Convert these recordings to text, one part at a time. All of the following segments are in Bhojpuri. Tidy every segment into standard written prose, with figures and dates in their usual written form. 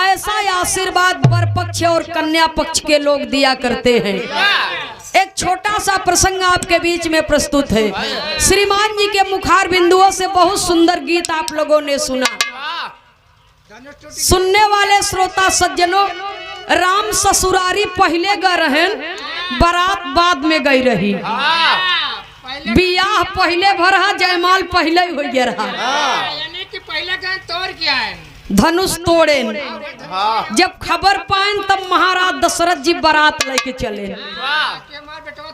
ऐसा आशीर्वाद वर पक्ष और कन्या पक्ष के लोग दिया करते हैं। एक छोटा सा प्रसंग आपके बीच में प्रस्तुत है। श्रीमान जी के मुखार बिंदुओं से बहुत सुंदर गीत आप लोगों ने सुना। सुनने वाले श्रोता सज्जनों, राम ससुरारी पहले गए रहन, बारात बाद में गई रही। बियाह पहले भरा, जयमाल पहले हो गया रहा। यानी कि पहले का तोड़ क्या है, धनुष तोड़े। जब खबर पाए तब महाराज दशरथ जी बारात लेके चले।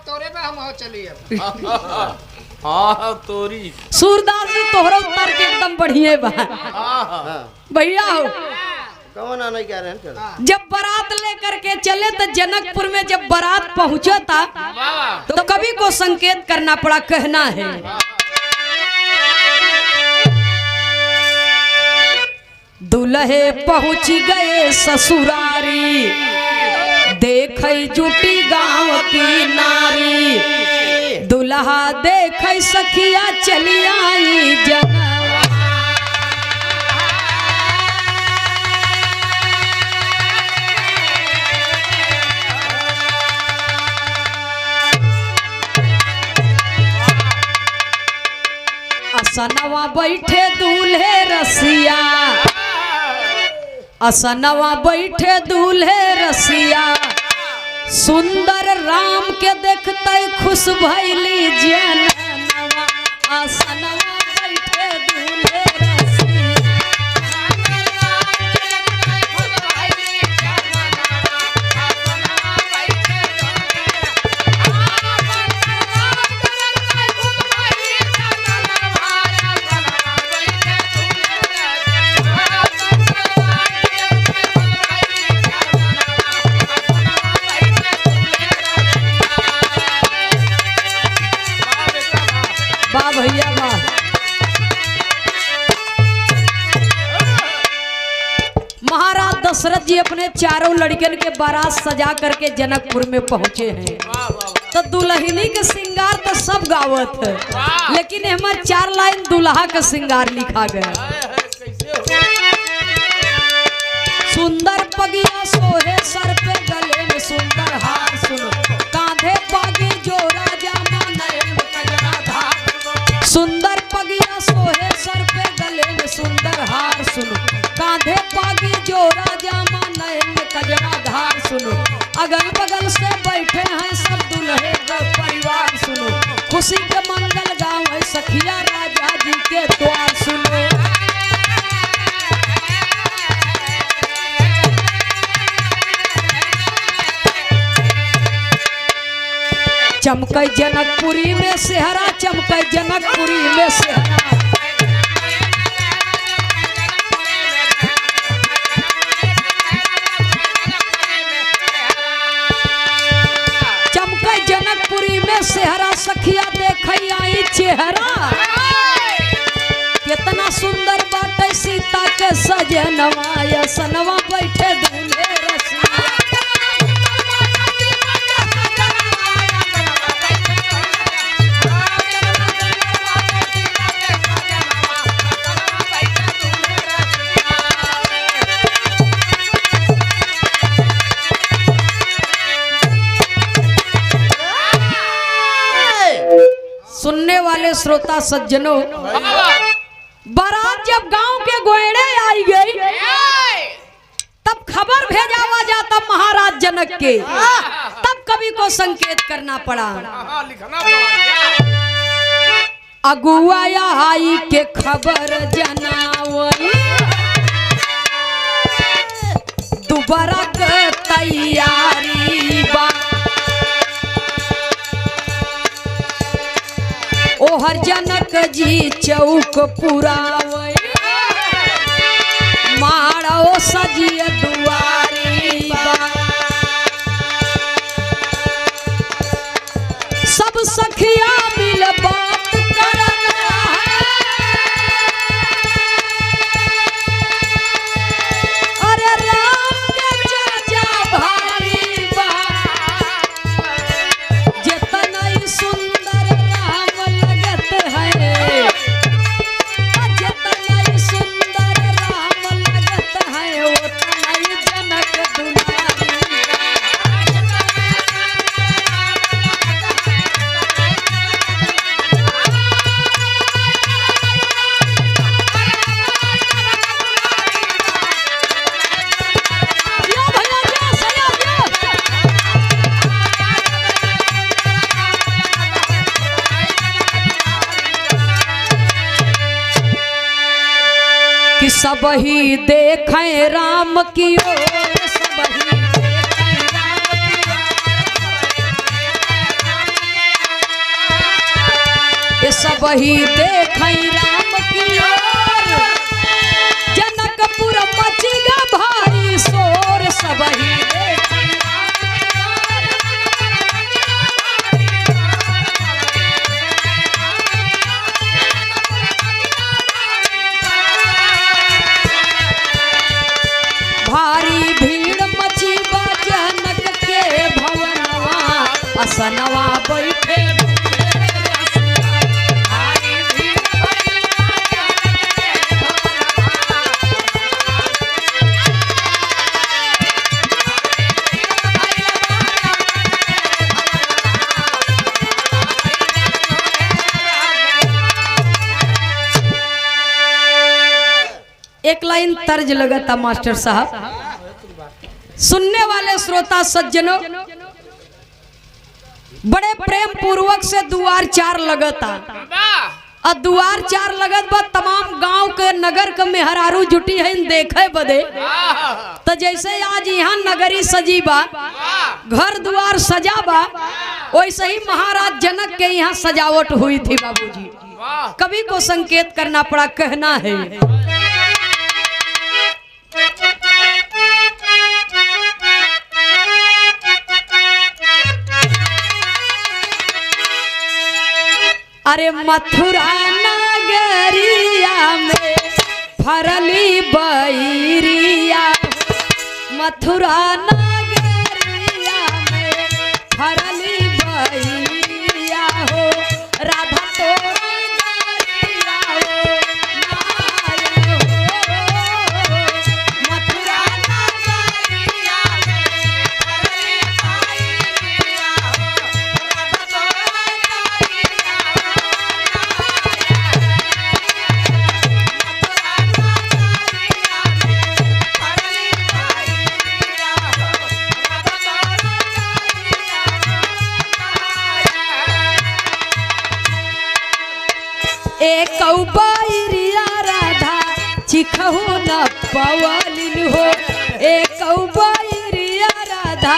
तोरे पे हम चलिए तोरी सूरदास जी तोहरा उतर के एकदम बढ़िया बा भैया हो। कौन आना क्या रहे हैं? जब बारात लेकर के चले तो जनकपुर में जब बारात पहुंचा था तो कवि को संकेत करना पड़ा, कहना है दुल्हे पहुंच गए ससुरारी, देखई जुटी गांव की नारी, दुल्हा देखई सखिया चली आई जनवा। असनवा बैठे दूल्हे रसिया, असनवा बैठे दूल्हे रसिया, सुंदर राम के देखते खुश भइली जनवा। असनवा बैठे दूल्हे रसिया, वाह भैया वाह। महाराज दशरथ जी अपने चारों लड़कियों के बारात सजा करके जनकपुर में पहुंचे हैं। तो दुल्हनी के श्रृंगार तो सब गावत है, लेकिन हमारे 4 लाइन दुल्हा का श्रृंगार लिखा गया। सुंदर पगिया सोहे सर पे, गले में सुंदर हार, सुनो कांधे पागी जो राजा नयन कजरा धार। सुंदर पगिया सोहे सर पे, गले में सुंदर हार, सुनो कांधे पागी जो राजा नयन कजरा धार। सुनो अगल बगल से बैठे हैं सब दुल्हे का परिवार, सुनो खुशी के मंगल गाँव सखिया राजा जी के द्वार। सुनो चमकै जनकपुरी में सेहरा, चमकै जनकपुरी में सेहरा, चमकै जनकपुरी में सेहरा, सखिया देखई आई चेहरा। कितना सुंदर बाटे सीता के सजनवा, सनवा बैठे दूल्हे रसिया। सुनने वाले श्रोता सज्जनों, बारात जब गांव के गोयड़े आई गई तब खबर भेजावा जाता महाराज जनक के। तब कवि को संकेत करना पड़ा, अगुआया आई के खबर जनावई, दोबारा के तैयारी बा। ओहर जनक जी चौक पुरावई, मारो सजिए दुआरी बा। सब सखिया मिल बात करन है, अरे राम के चर्चा भारी बा। जितना ही सुंदर राम लगत है, जितना ही सुंदर राम लगत है, उतना सब ही देखें राम की ओर, सब ही देखें राम की ओर, ये सब ही देखें राम की ओर। जनकपुर मचेगा भारी शोर, सब ही देखें राम की ओर। भारी भीड़ मची बा जनक के भवनवा, असनवा बैठे एक लाइन तर्ज लगता मास्टर साहब। सुनने वाले श्रोता सज्जनों, बड़े प्रेम पूर्वक से दुआर चार लगता और दुआर चार लगत बा तमाम गांव के नगर के मेहरारू जुटी है देखे बदे। तो जैसे आज यहाँ नगरी सजी बा, घर द्वार सजा बा, वैसे ही महाराज जनक के यहाँ सजावट हुई थी बाबूजी। कवि को संकेत करना पड़ा, कहना है अरे मथुरा नगरिया में फरली बैरिया, मथुरा नगरिया में फरली बैरिया हो, राधा तोरा नगरिया हो नाय हो, मथुरा नगरिया में फरली बैरिया हो, राधा तोरा एक बैरिया राधा चिखहु न पवलिन हो, एक बैरिया राधा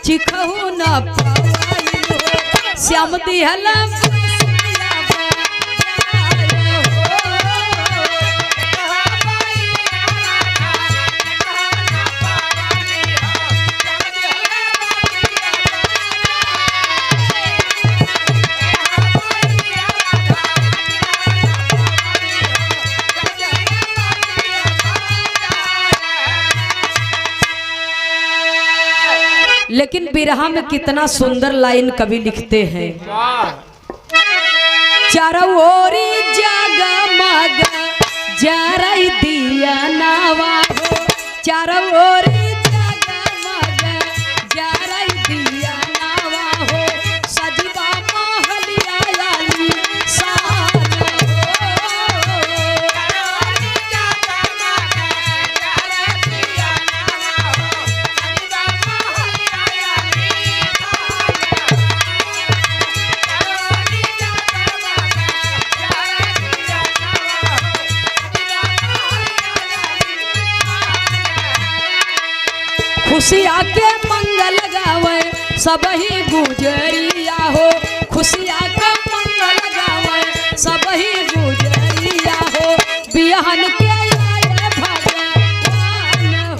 चिखहु न पवलिन हो, श्याम दिहला लेकिन बिरहा में कितना सुंदर लाइन कवि लिखते हैं। चारों ओरी जगमग जरई दिया नावा हो, चारों ओरी जगमग जरई दिया नावा हो, सजवा महलिया लाली सान खुशिया के मंगल गावे सब ही गुजरिया हो, खुशिया के मंगल गावे सब ही गुजरिया हो, बिहन के आए भगवान हो।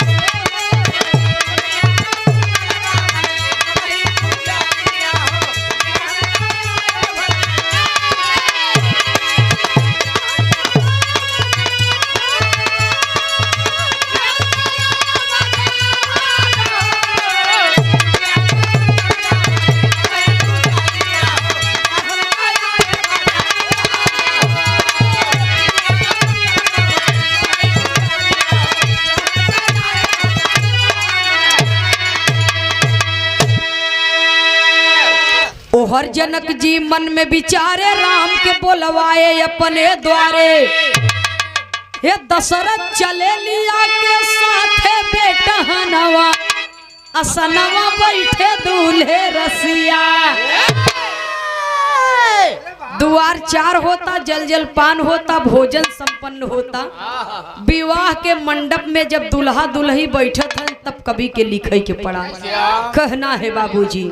ओहर जनक जी मन में विचारे राम के बोलवाए अपने द्वारे, हे दशरथ चले लिया के साथे बेटा हनवा, असनवा बैठे दूल्हे रसिया। द्वार 4 होता, जल जल पान होता, भोजन संपन्न होता। विवाह के मंडप में जब दुल्हा दुल्ही बैठत हैं तब कवि के लिखे के पड़ा। कहना है बाबूजी,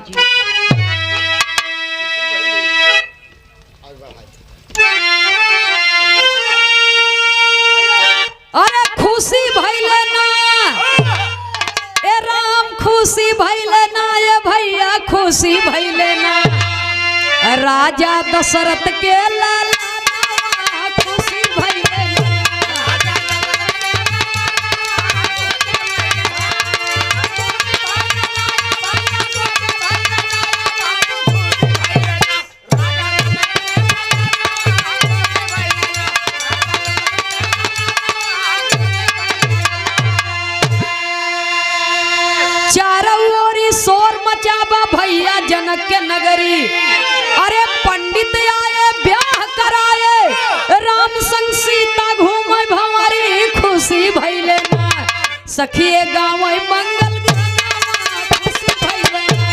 अरे खुशी भइले ना ए राम, खुशी भइले ना ये भैया, खुशी भइले ना राजा दशरथ के लाला, खुशी भइले ना। चारों ओरी शोर मचाबा भैया जनक के नगरी। अरे पंडित आए ब्याह कराए, राम संग सीता घूमे भंवरी, खुशी भइले ना सखिए गाँव मंगल गाना, खुशी भइले ना।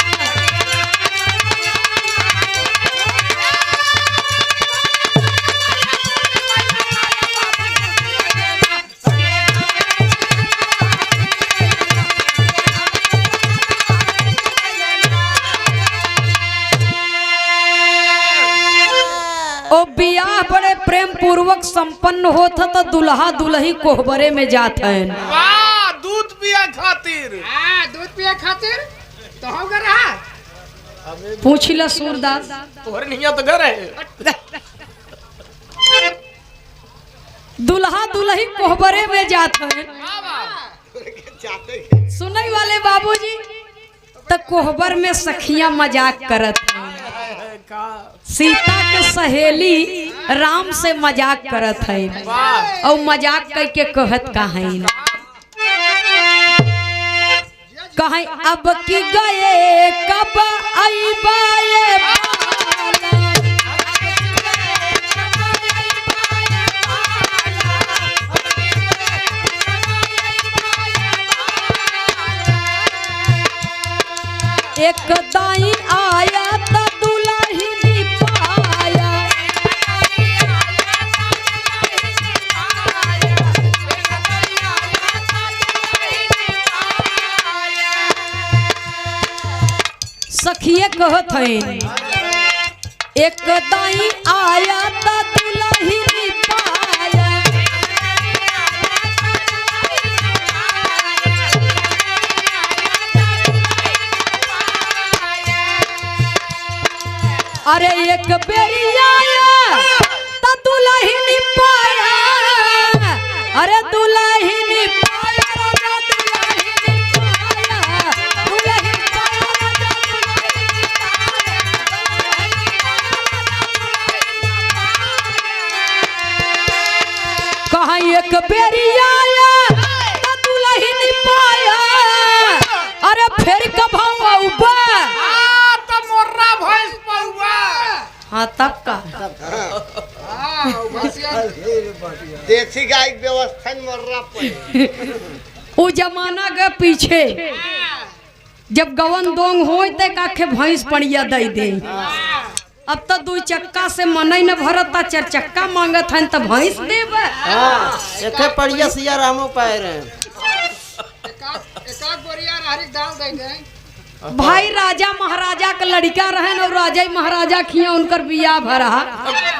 ओ बियाह बड़े प्रेम पूर्वक संपन्न होता तो दुल्हा दुल्ही कोहबरे में जात हैं। वाह, दूध पिया खातिर। दूध पिए खातिर तो हो रहा। पूछिला सूरदास, तोहरे नहीं तो घर है। दुल्हा दुल्ही कोहबरे में जात हैं। सुनई वाले बाबूजी, तो कोहबर में सखियां मजाक करत हैं। सीता के सहेली राम से मजाक करत है और मजाक करके कहत कहीं कहीं अब की गए कब आइबाए एक दाई आया तो दुल्ही पाया। सखिए कहत है एक दाई आया तो दुल्ही पाया। अरे एक बेरी आया तो दुल्ही पाया, अरे दुल्ही पाया, राजा दुल्ही पाया, दुल्ही पाया, राजा दुल्ही पाया। कहाँ एक बेरी आया तो दुल्ही पाया, अरे फिर कब उबा हाँ तब का देसी गाय के व्यवस्था में मर्रा पड़े। वो जमाना के पीछे जब गवन दोंग हो काखे भैंस पड़िया दे दे। अब तो 2 चक्का से मनई न भरता, 4 चक्का मांगत है तो भैंस देब। एके पड़िया सिया रामो पाए रहे। एक बोरिया राहरी दाल दे दे। भाई राजा महाराजा का लड़का रहन और राजा महाराजा खिया उनकर बिया भरा,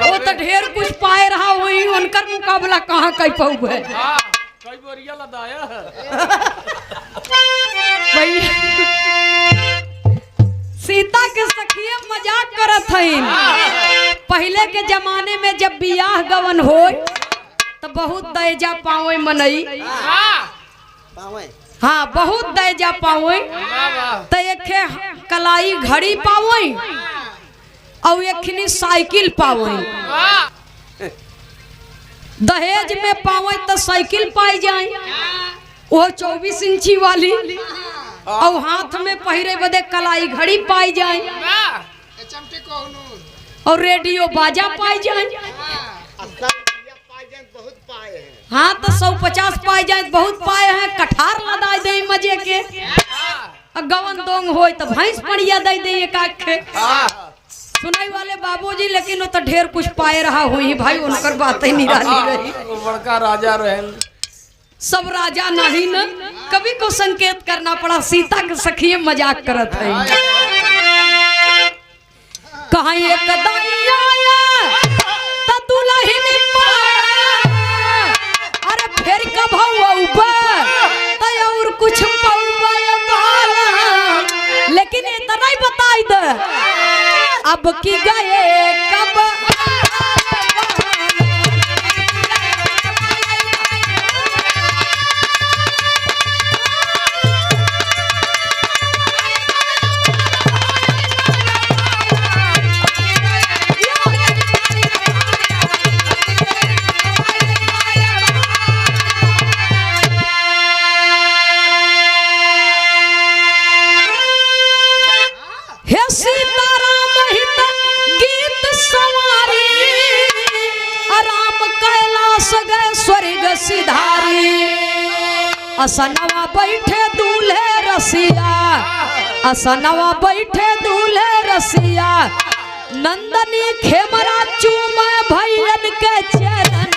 वो तो ढेर कुछ पाए रहा, वही उनकर मुकाबला कहाँ कई पाऊ है। कई बोरिया लदाया भाई सीता के सखिया मजाक करत हईन। पहले के जमाने में जब बियाह गवन हो तो बहुत दहेजा पावे मनई। हाँ बहुत दहेजा पावे, तो एक कलाई घड़ी पावे और एक साइकिल पावे। दहेज में पावे तो साइकिल पाई जाए, वो 24 इंची वाली, और हाथ में पहिरे बदे कलाई घड़ी पाई जाए, और रेडियो बाजा पाई जाए। हाँ तो 150 पाए जाए, बहुत पाए हैं। कठार लदा दे मजे के, गवन दोंग हो तो भैंस पड़िया दे दे एक आखे। सुनाई वाले बाबूजी, लेकिन वो तो ढेर कुछ पाए रहा हुई भाई, उनकर बात ही निराली रही। वो बड़का राजा रहे। सब राजा नहीं न, कभी को संकेत करना पड़ा। सीता के सखिए मजाक करत है, कहाँ एक दाइया त दुल्हन पाया, अरे फिर कब ऊपर त और कुछ पौवा बाला, लेकिन इतना ही बताई दे अब की गए कब। सिधारी असनवा बैठे दूल्हे रसिया, असनवा बैठे दूल्हे रसिया, नंदनी खेमरा चूम भैयन के चरण